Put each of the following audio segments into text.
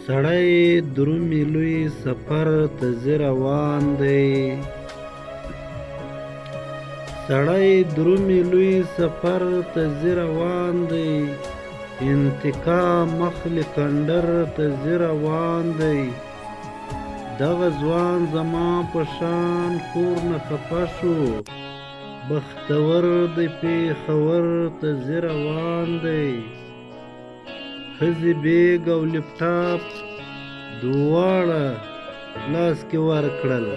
سړی درومي لوی سفر ته ځي روان دی. سړی درومي لوی سفر ته ځي روان دی. انتقام اخلي کندر ته ځي روان دی. دغه ځوان زما په شان کور نه خفه شو. بختور دی پېښور ته ځي روان دی. ښځې بیګ او لپټاپ دواړه لاس کې ورکړل.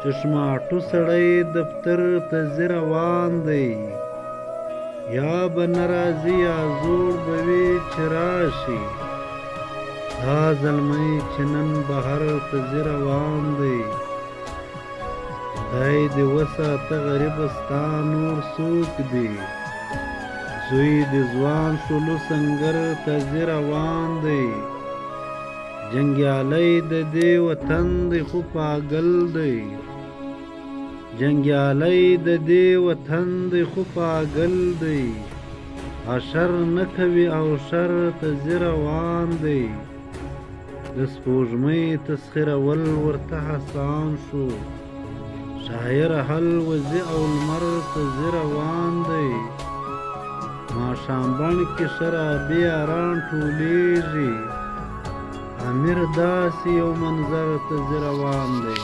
چشماټو سړی دفتر ته ځي روان دی. یا به نه راځي یا زوړ به وي چې راشي. دا زلمی چې نن بهر ته ځي روان دی. خدای دې وساته غریبه ستا نور څوک دی. زوی د ځوان شولو سنګر ته ځي روان دی. جنګیالی د دې وطن دی خو پاگل دی. جنګیالی د دې وطن دی خو پاگل دی. اشر نه کوي او شر ته ځي روان دی. د سپوږمۍ تسخیرول ورته حسان شو. شاعر حل وځي او لمر ته ځي روان دی. ماښام بڼ کې شرابي یاران ټولیږي. امیر داسې یو منظر ته ځي روان دی.